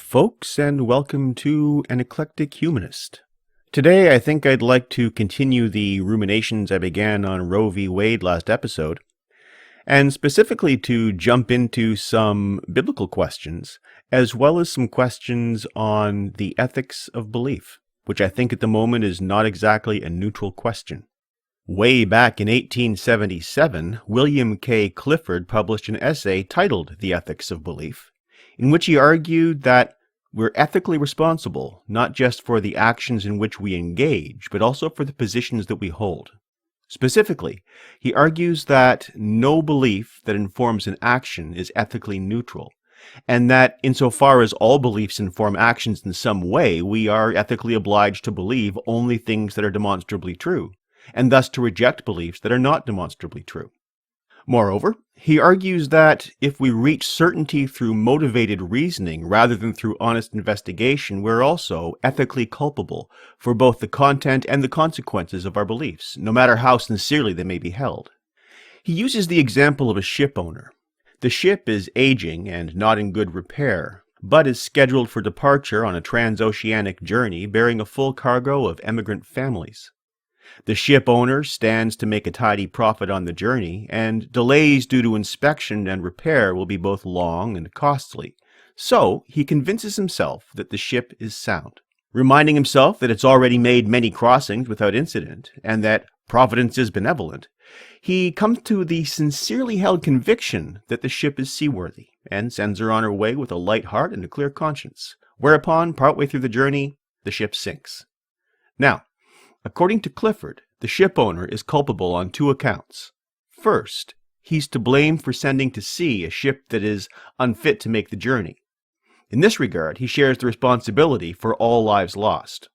folks, and welcome to An Eclectic Humanist. Today, I think I'd like to continue the ruminations I began on Roe v. Wade last episode, and specifically to jump into some biblical questions, as well as some questions on the ethics of belief, which I think at the moment is not exactly a neutral question. Way back in 1877, William K. Clifford published an essay titled The Ethics of Belief, in which he argued that we're ethically responsible not just for the actions in which we engage, but also for the positions that we hold. Specifically, he argues that no belief that informs an action is ethically neutral, and that insofar as all beliefs inform actions in some way, we are ethically obliged to believe only things that are demonstrably true, and thus to reject beliefs that are not demonstrably true. Moreover, he argues that if we reach certainty through motivated reasoning rather than through honest investigation, we're also ethically culpable for both the content and the consequences of our beliefs, no matter how sincerely they may be held. He uses the example of a ship owner. The ship is aging and not in good repair, but is scheduled for departure on a transoceanic journey bearing a full cargo of emigrant families. The ship owner stands to make a tidy profit on the journey, and delays due to inspection and repair will be both long and costly. So he convinces himself that the ship is sound, reminding himself that it's already made many crossings without incident, and that Providence is benevolent. He comes to the sincerely held conviction that the ship is seaworthy, and sends her on her way with a light heart and a clear conscience, whereupon, partway through the journey, the ship sinks. Now, according to Clifford, the ship owner is culpable on two accounts. First, he's to blame for sending to sea a ship that is unfit to make the journey. In this regard, he shares the responsibility for all lives lost.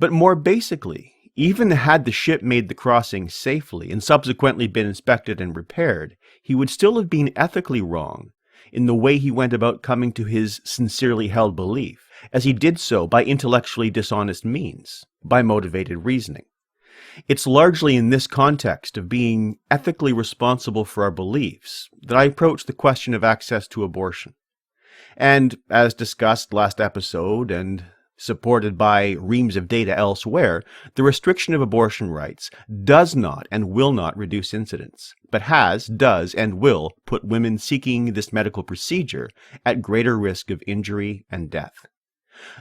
But more basically, even had the ship made the crossing safely and subsequently been inspected and repaired, he would still have been ethically wrong in the way he went about coming to his sincerely held belief, as he did so by intellectually dishonest means, by motivated reasoning. It's largely in this context of being ethically responsible for our beliefs that I approach the question of access to abortion. And as discussed last episode and supported by reams of data elsewhere, the restriction of abortion rights does not and will not reduce incidence, but does, and will put women seeking this medical procedure at greater risk of injury and death.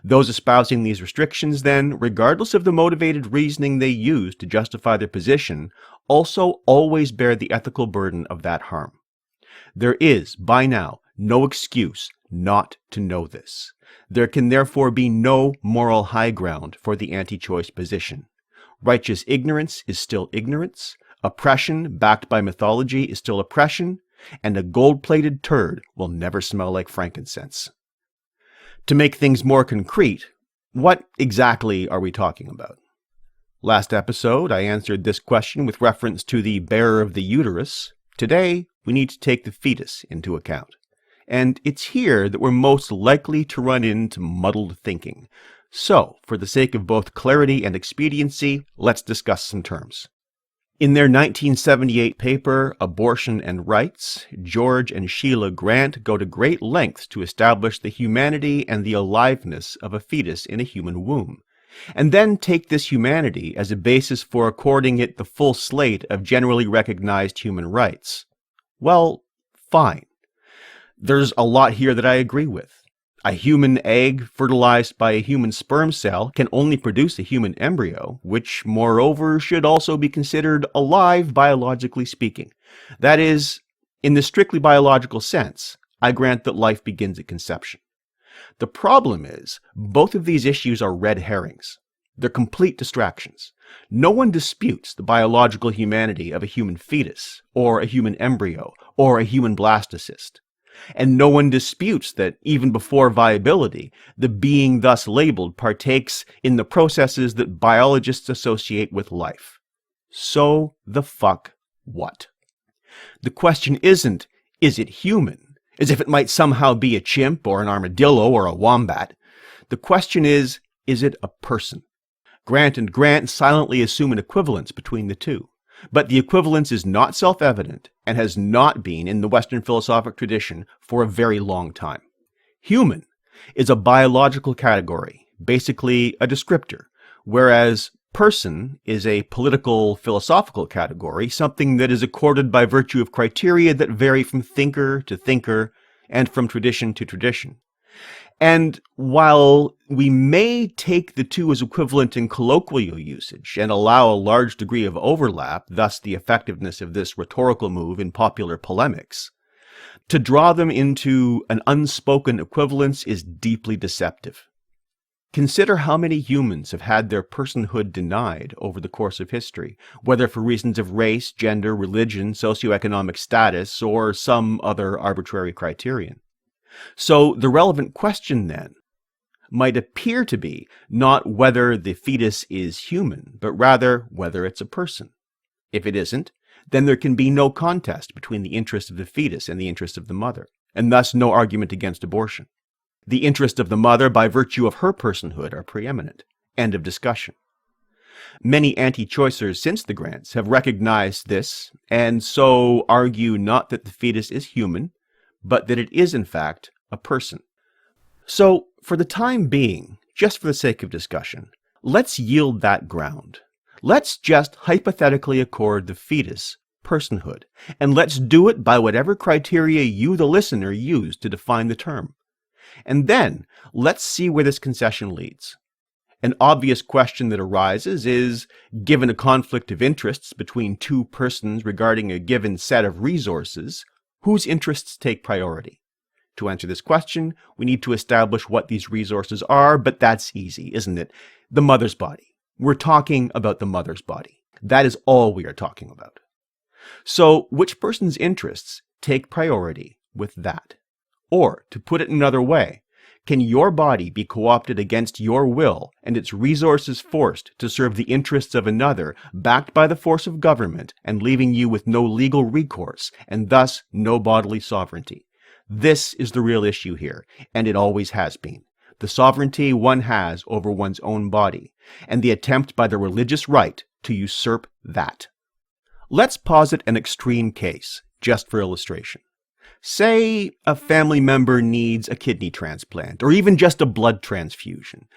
Those espousing these restrictions, then, regardless of the motivated reasoning they use to justify their position, also always bear the ethical burden of that harm. There is, by now, no excuse not to know this. There can therefore be no moral high ground for the anti-choice position. Righteous ignorance is still ignorance, oppression backed by mythology is still oppression, and a gold-plated turd will never smell like frankincense. To make things more concrete, what exactly are we talking about? Last episode, I answered this question with reference to the bearer of the uterus. Today, we need to take the fetus into account. And it's here that we're most likely to run into muddled thinking. So, for the sake of both clarity and expediency, let's discuss some terms. In their 1978 paper, Abortion and Rights, George and Sheila Grant go to great lengths to establish the humanity and the aliveness of a fetus in a human womb, and then take this humanity as a basis for according it the full slate of generally recognized human rights. Well, fine. There's a lot here that I agree with. A human egg fertilized by a human sperm cell can only produce a human embryo, which, moreover, should also be considered alive biologically speaking. That is, in the strictly biological sense, I grant that life begins at conception. The problem is, both of these issues are red herrings. They're complete distractions. No one disputes the biological humanity of a human fetus, or a human embryo, or a human blastocyst. And no one disputes that, even before viability, the being thus labeled partakes in the processes that biologists associate with life. So the fuck what? The question isn't, is it human, as if it might somehow be a chimp or an armadillo or a wombat. The question is it a person? Grant and Grant silently assume an equivalence between the two. But the equivalence is not self-evident and has not been in the Western philosophic tradition for a very long time. Human is a biological category, basically a descriptor, whereas person is a political, philosophical category, something that is accorded by virtue of criteria that vary from thinker to thinker and from tradition to tradition. And while we may take the two as equivalent in colloquial usage and allow a large degree of overlap, thus the effectiveness of this rhetorical move in popular polemics, to draw them into an unspoken equivalence is deeply deceptive. Consider how many humans have had their personhood denied over the course of history, whether for reasons of race, gender, religion, socioeconomic status, or some other arbitrary criterion. So the relevant question then might appear to be not whether the fetus is human, but rather whether it's a person. If it isn't, then there can be no contest between the interest of the fetus and the interest of the mother, and thus no argument against abortion. The interest of the mother by virtue of her personhood are preeminent. End of discussion. Many anti-choicers since the grants have recognized this, and so argue not that the fetus is human, but that it is in fact a person. So, for the time being, just for the sake of discussion, let's yield that ground. Let's just hypothetically accord the fetus personhood, and let's do it by whatever criteria you, the listener, use to define the term. And then, let's see where this concession leads. An obvious question that arises is, given a conflict of interests between two persons regarding a given set of resources, whose interests take priority? To answer this question, we need to establish what these resources are, but that's easy, isn't it? The mother's body. We're talking about the mother's body. That is all we are talking about. So, which person's interests take priority with that? Or, to put it another way, can your body be co-opted against your will and its resources forced to serve the interests of another, backed by the force of government and leaving you with no legal recourse and thus no bodily sovereignty? This is the real issue here, and it always has been. The sovereignty one has over one's own body, and the attempt by the religious right to usurp that. Let's posit an extreme case, just for illustration. Say a family member needs a kidney transplant, or even just a blood transfusion,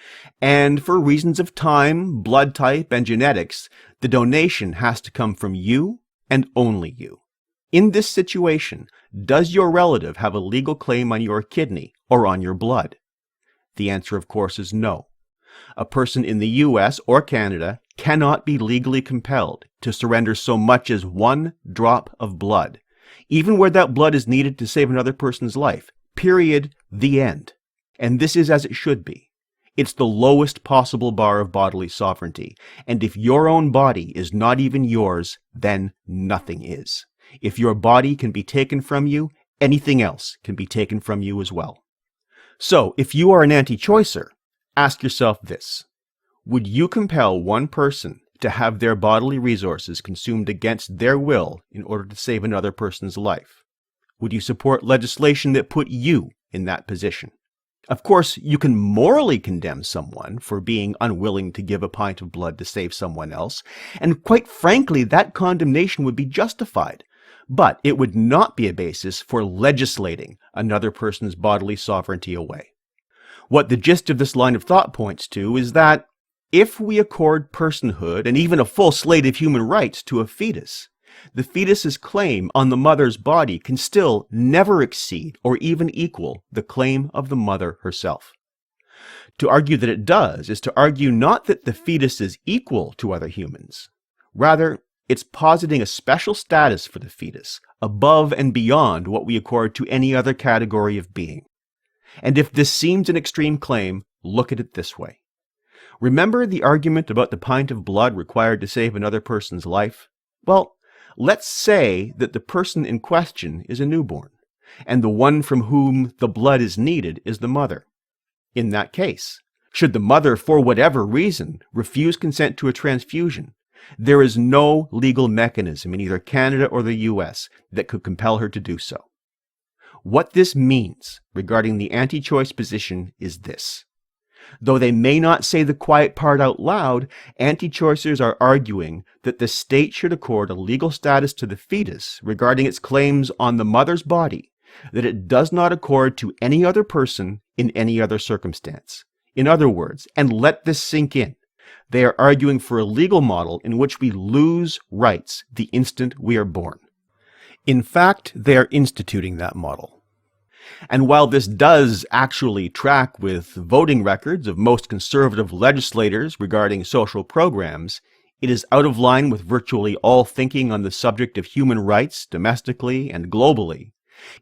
and for reasons of time, blood type, and genetics, the donation has to come from you and only you. In this situation, does your relative have a legal claim on your kidney or on your blood? The answer, of course, is no. A person in the US or Canada cannot be legally compelled to surrender so much as one drop of blood, even where that blood is needed to save another person's life. Period. The end. And this is as it should be. It's the lowest possible bar of bodily sovereignty, and if your own body is not even yours, then nothing is. If your body can be taken from you, anything else can be taken from you as well. So, if you are an anti-choicer, ask yourself this. Would you compel one person to have their bodily resources consumed against their will in order to save another person's life? Would you support legislation that put you in that position? Of course, you can morally condemn someone for being unwilling to give a pint of blood to save someone else, and quite frankly, that condemnation would be justified. But it would not be a basis for legislating another person's bodily sovereignty away. What the gist of this line of thought points to is that if we accord personhood and even a full slate of human rights to a fetus, the fetus's claim on the mother's body can still never exceed or even equal the claim of the mother herself. To argue that it does is to argue not that the fetus is equal to other humans. Rather, it's positing a special status for the fetus, above and beyond what we accord to any other category of being. And if this seems an extreme claim, look at it this way. Remember the argument about the pint of blood required to save another person's life? Well, let's say that the person in question is a newborn, and the one from whom the blood is needed is the mother. In that case, should the mother, for whatever reason, refuse consent to a transfusion, there is no legal mechanism in either Canada or the US that could compel her to do so. What this means regarding the anti-choice position is this. Though they may not say the quiet part out loud, anti-choicers are arguing that the state should accord a legal status to the fetus regarding its claims on the mother's body that it does not accord to any other person in any other circumstance. In other words, and let this sink in, they are arguing for a legal model in which we lose rights the instant we are born. In fact, they are instituting that model. And while this does actually track with voting records of most conservative legislators regarding social programs, it is out of line with virtually all thinking on the subject of human rights domestically and globally,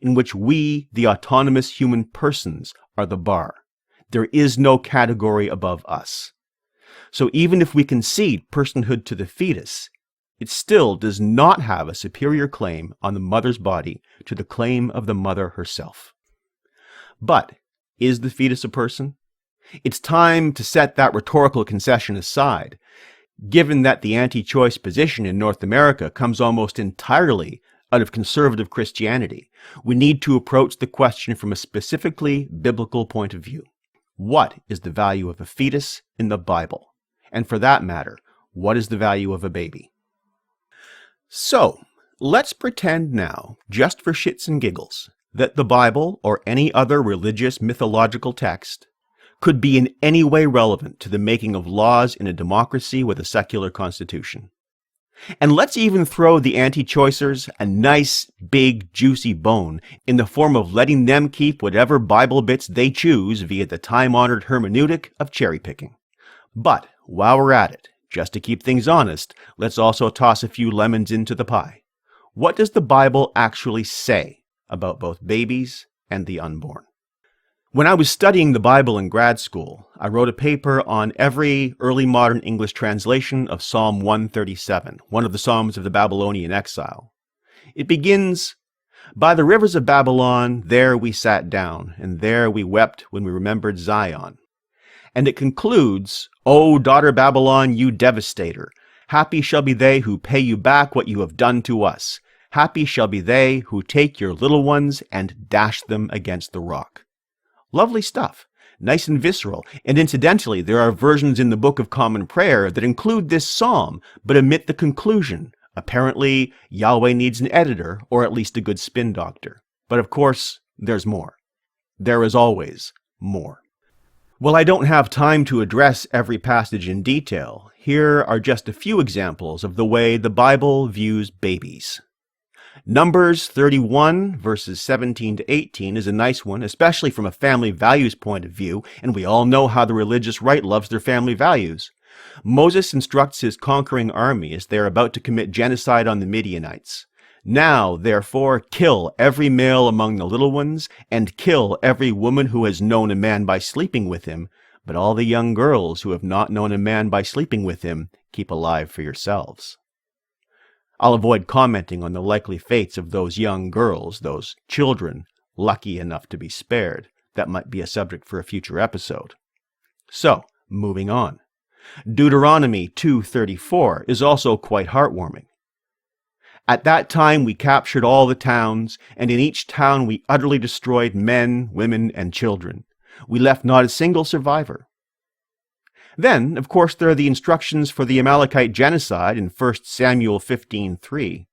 in which we, the autonomous human persons, are the bar. There is no category above us. So even if we concede personhood to the fetus, it still does not have a superior claim on the mother's body to the claim of the mother herself. But is the fetus a person? It's time to set that rhetorical concession aside, given that the anti-choice position in North America comes almost entirely out of conservative Christianity. We need to approach the question from a specifically biblical point of view. What is the value of a fetus in the Bible? And for that matter, what is the value of a baby? So, let's pretend now, just for shits and giggles, that the Bible or any other religious mythological text could be in any way relevant to the making of laws in a democracy with a secular constitution. And let's even throw the anti-choicers a nice, big, juicy bone in the form of letting them keep whatever Bible bits they choose via the time-honored hermeneutic of cherry-picking. But while we're at it, just to keep things honest, let's also toss a few lemons into the pie. What does the Bible actually say about both babies and the unborn? When I was studying the Bible in grad school, I wrote a paper on every early modern English translation of Psalm 137, one of the Psalms of the Babylonian exile. It begins, "By the rivers of Babylon, there we sat down, and there we wept when we remembered Zion." And it concludes, "O daughter Babylon, you devastator, happy shall be they who pay you back what you have done to us. Happy shall be they who take your little ones and dash them against the rock." Lovely stuff, nice and visceral, and incidentally, there are versions in the Book of Common Prayer that include this psalm, but omit the conclusion. Apparently, Yahweh needs an editor, or at least a good spin doctor. But of course, there's more. There is always more. Well, I don't have time to address every passage in detail. Here are just a few examples of the way the Bible views babies. Numbers 31, verses 17 to 18 is a nice one, especially from a family values point of view, and we all know how the religious right loves their family values. Moses instructs his conquering army as they are about to commit genocide on the Midianites. "Now, therefore, kill every male among the little ones, and kill every woman who has known a man by sleeping with him, but all the young girls who have not known a man by sleeping with him, keep alive for yourselves." I'll avoid commenting on the likely fates of those young girls, those children lucky enough to be spared. That might be a subject for a future episode. So, moving on. Deuteronomy 2:34 is also quite heartwarming. "At that time we captured all the towns, and in each town we utterly destroyed men, women, and children. We left not a single survivor." Then, of course, there are the instructions for the Amalekite genocide in 1 Samuel 15:3.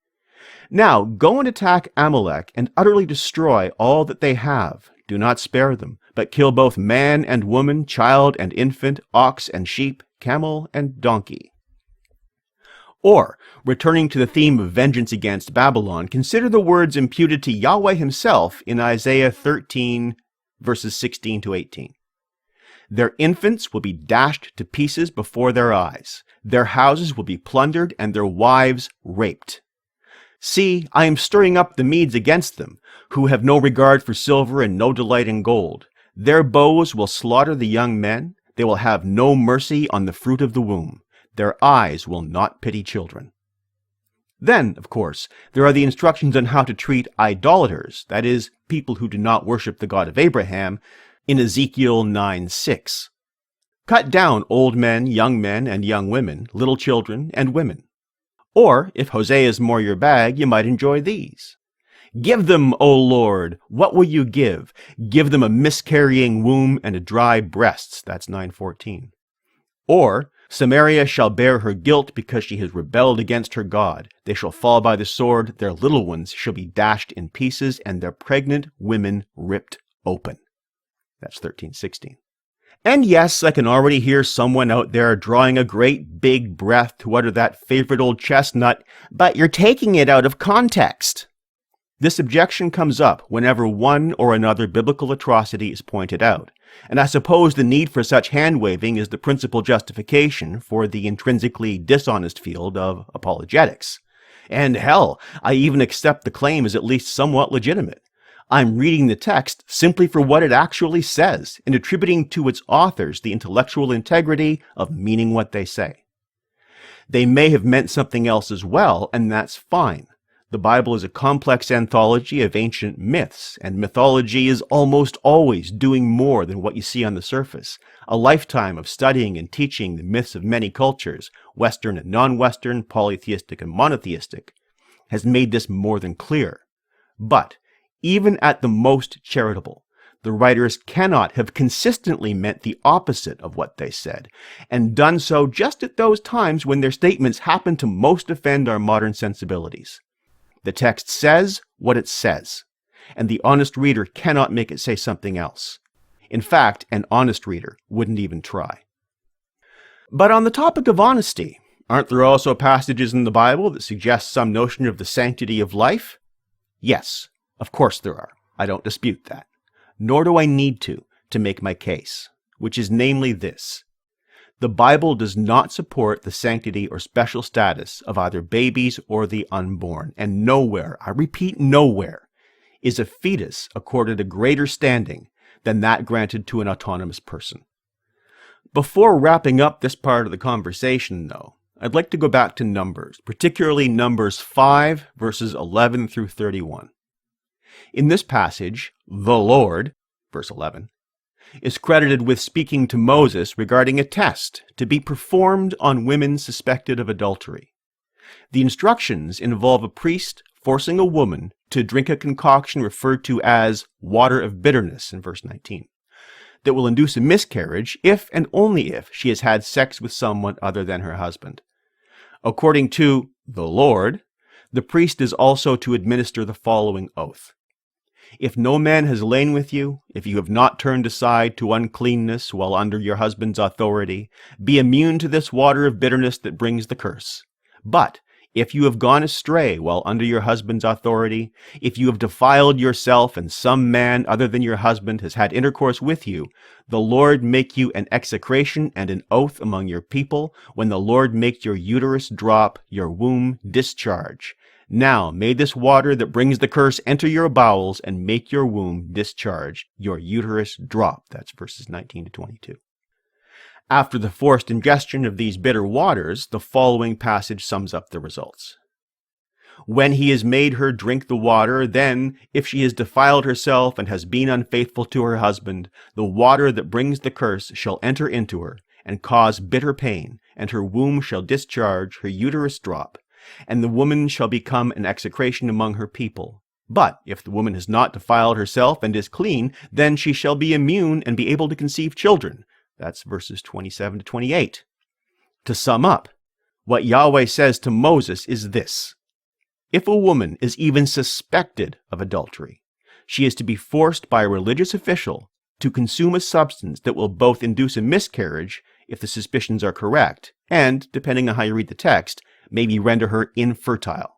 "Now go and attack Amalek and utterly destroy all that they have. Do not spare them, but kill both man and woman, child and infant, ox and sheep, camel and donkey." Or, returning to the theme of vengeance against Babylon, consider the words imputed to Yahweh himself in Isaiah 13, verses 16 to 18. "Their infants will be dashed to pieces before their eyes. Their houses will be plundered and their wives raped. See, I am stirring up the Medes against them, who have no regard for silver and no delight in gold. Their bows will slaughter the young men. They will have no mercy on the fruit of the womb. Their eyes will not pity children." Then, of course, there are the instructions on how to treat idolaters, that is, people who do not worship the God of Abraham, in Ezekiel 9:6. "Cut down old men, and young women, little children, and women." Or, if Hosea is more your bag, you might enjoy these. "Give them, O Lord, what will you give? Give them a miscarrying womb and a dry breasts." That's 9:14. Or, Samaria shall bear her guilt because she has rebelled against her God. They shall fall by the sword, their little ones shall be dashed in pieces, and their pregnant women ripped open. That's 13:16. And yes, I can already hear someone out there drawing a great big breath to utter that favorite old chestnut, but you're taking it out of context. This objection comes up whenever one or another biblical atrocity is pointed out, and I suppose the need for such hand-waving is the principal justification for the intrinsically dishonest field of apologetics. And hell, I even accept the claim as at least somewhat legitimate. I'm reading the text simply for what it actually says and attributing to its authors the intellectual integrity of meaning what they say. They may have meant something else as well, and that's fine. The Bible is a complex anthology of ancient myths, and mythology is almost always doing more than what you see on the surface. A lifetime of studying and teaching the myths of many cultures, Western and non-Western, polytheistic and monotheistic, has made this more than clear. But even at the most charitable, the writers cannot have consistently meant the opposite of what they said, and done so just at those times when their statements happen to most offend our modern sensibilities. The text says what it says, and the honest reader cannot make it say something else. In fact, an honest reader wouldn't even try. But on the topic of honesty, aren't there also passages in the Bible that suggest some notion of the sanctity of life? Yes, of course there are. I don't dispute that. Nor do I need to make my case, which is namely this. The Bible does not support the sanctity or special status of either babies or the unborn, and nowhere, I repeat nowhere, is a fetus accorded a greater standing than that granted to an autonomous person. Before wrapping up this part of the conversation, though, I'd like to go back to Numbers, particularly Numbers 5, verses 11 through 31. In this passage, the Lord, verse 11, is credited with speaking to Moses regarding a test to be performed on women suspected of adultery. The instructions involve a priest forcing a woman to drink a concoction referred to as water of bitterness in verse 19, that will induce a miscarriage if and only if she has had sex with someone other than her husband. According to the Lord, the priest is also to administer the following oath. If no man has lain with you, if you have not turned aside to uncleanness while under your husband's authority, be immune to this water of bitterness that brings the curse. But if you have gone astray while under your husband's authority, if you have defiled yourself and some man other than your husband has had intercourse with you, the Lord make you an execration and an oath among your people when the Lord makes your uterus drop, your womb discharge. Now may this water that brings the curse enter your bowels and make your womb discharge, your uterus drop. That's verses 19 to 22. After the forced ingestion of these bitter waters, the following passage sums up the results. When he has made her drink the water, then, if she has defiled herself and has been unfaithful to her husband, the water that brings the curse shall enter into her and cause bitter pain, and her womb shall discharge, her uterus drop, and the woman shall become an execration among her people. But if the woman has not defiled herself and is clean, then she shall be immune and be able to conceive children. That's verses 27 to 28. To sum up, what Yahweh says to Moses is this. If a woman is even suspected of adultery, she is to be forced by a religious official to consume a substance that will both induce a miscarriage, if the suspicions are correct, and, depending on how you read the text, maybe render her infertile.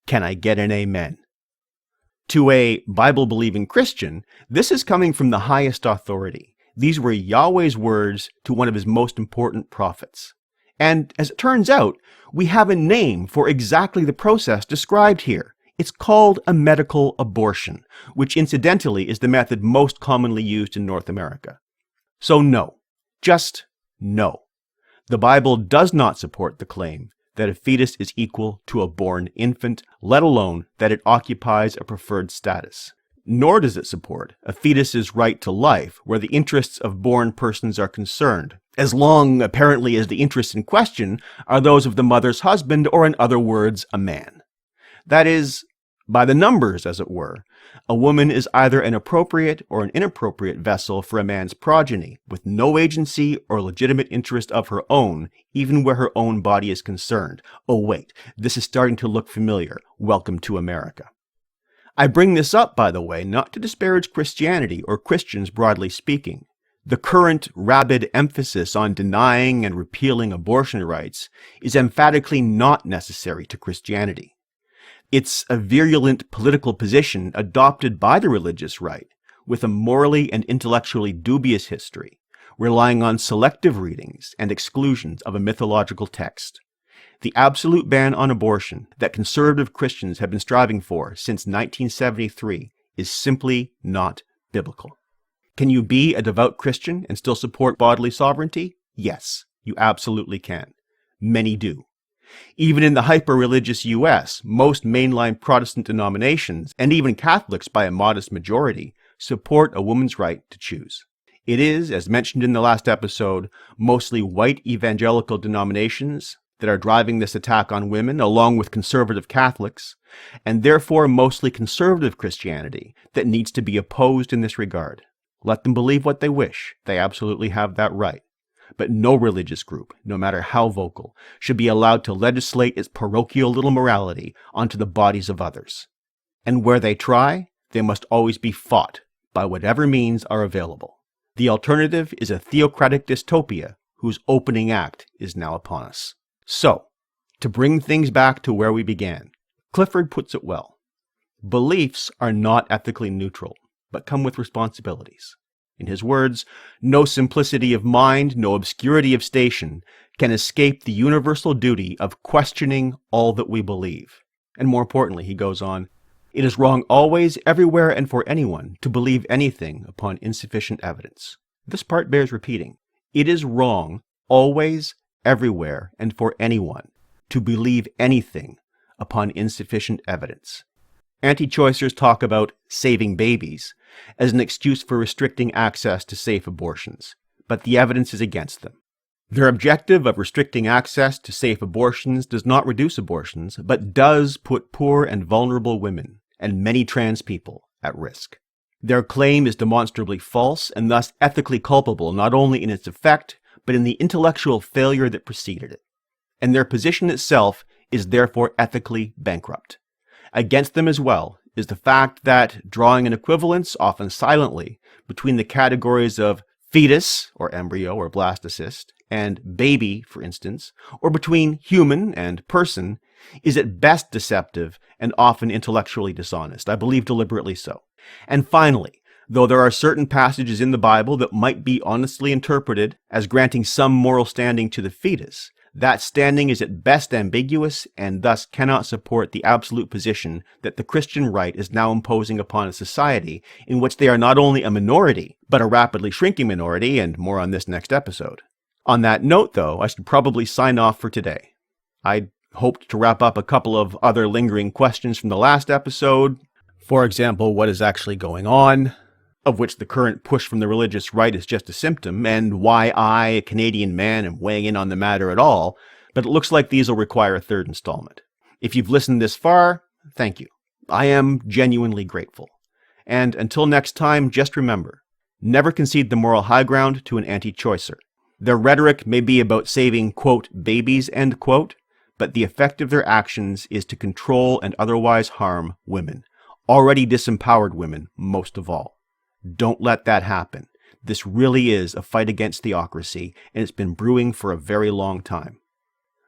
Can I get an amen? To a Bible-believing Christian, this is coming from the highest authority. These were Yahweh's words to one of his most important prophets. And as it turns out, we have a name for exactly the process described here. It's called a medical abortion, which incidentally is the method most commonly used in North America. So no, just no. The Bible does not support the claim that a fetus is equal to a born infant, let alone that it occupies a preferred status. Nor does it support a fetus's right to life where the interests of born persons are concerned, as long, apparently, as the interests in question are those of the mother's husband, or in other words, a man. That is, By the numbers, as it were, a woman is either an appropriate or an inappropriate vessel for a man's progeny, with no agency or legitimate interest of her own, even where her own body is concerned. Oh wait, this is starting to look familiar. Welcome to America. I bring this up, by the way, not to disparage Christianity or Christians broadly speaking. The current rabid emphasis on denying and repealing abortion rights is emphatically not necessary to Christianity. It's a virulent political position adopted by the religious right, with a morally and intellectually dubious history, relying on selective readings and exclusions of a mythological text. The absolute ban on abortion that conservative Christians have been striving for since 1973 is simply not biblical. Can you be a devout Christian and still support bodily sovereignty? Yes, you absolutely can. Many do. Even in the hyper-religious U.S., most mainline Protestant denominations, and even Catholics by a modest majority, support a woman's right to choose. It is, as mentioned in the last episode, mostly white evangelical denominations that are driving this attack on women, along with conservative Catholics, and therefore mostly conservative Christianity that needs to be opposed in this regard. Let them believe what they wish. They absolutely have that right. But no religious group, no matter how vocal, should be allowed to legislate its parochial little morality onto the bodies of others. And where they try, they must always be fought by whatever means are available. The alternative is a theocratic dystopia whose opening act is now upon us. So, to bring things back to where we began, Clifford puts it well. Beliefs are not ethically neutral, but come with responsibilities. In his words, no simplicity of mind, no obscurity of station can escape the universal duty of questioning all that we believe. And more importantly, he goes on, it is wrong always, everywhere, and for anyone to believe anything upon insufficient evidence. This part bears repeating. It is wrong always, everywhere, and for anyone to believe anything upon insufficient evidence. Anti-choicers talk about saving babies as an excuse for restricting access to safe abortions, but the evidence is against them. Their objective of restricting access to safe abortions does not reduce abortions, but does put poor and vulnerable women and many trans people at risk. Their claim is demonstrably false and thus ethically culpable not only in its effect, but in the intellectual failure that preceded it. And their position itself is therefore ethically bankrupt. Against them as well is the fact that drawing an equivalence, often silently, between the categories of fetus, or embryo, or blastocyst, and baby, for instance, or between human and person, is at best deceptive and often intellectually dishonest, I believe deliberately so. And finally, though there are certain passages in the Bible that might be honestly interpreted as granting some moral standing to the fetus, that standing is at best ambiguous and thus cannot support the absolute position that the Christian right is now imposing upon a society in which they are not only a minority, but a rapidly shrinking minority, and more on this next episode. On that note, though, I should probably sign off for today. I hoped to wrap up a couple of other lingering questions from the last episode. For example, what is actually going on, of which the current push from the religious right is just a symptom, and why I, a Canadian man, am weighing in on the matter at all, but it looks like these will require a third installment. If you've listened this far, thank you. I am genuinely grateful. And until next time, just remember, never concede the moral high ground to an anti-choicer. Their rhetoric may be about saving, quote, babies, end quote, but the effect of their actions is to control and otherwise harm women, already disempowered women, most of all. Don't let that happen. This really is a fight against theocracy, and it's been brewing for a very long time.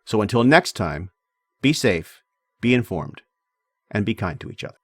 So until next time, be safe, be informed, and be kind to each other.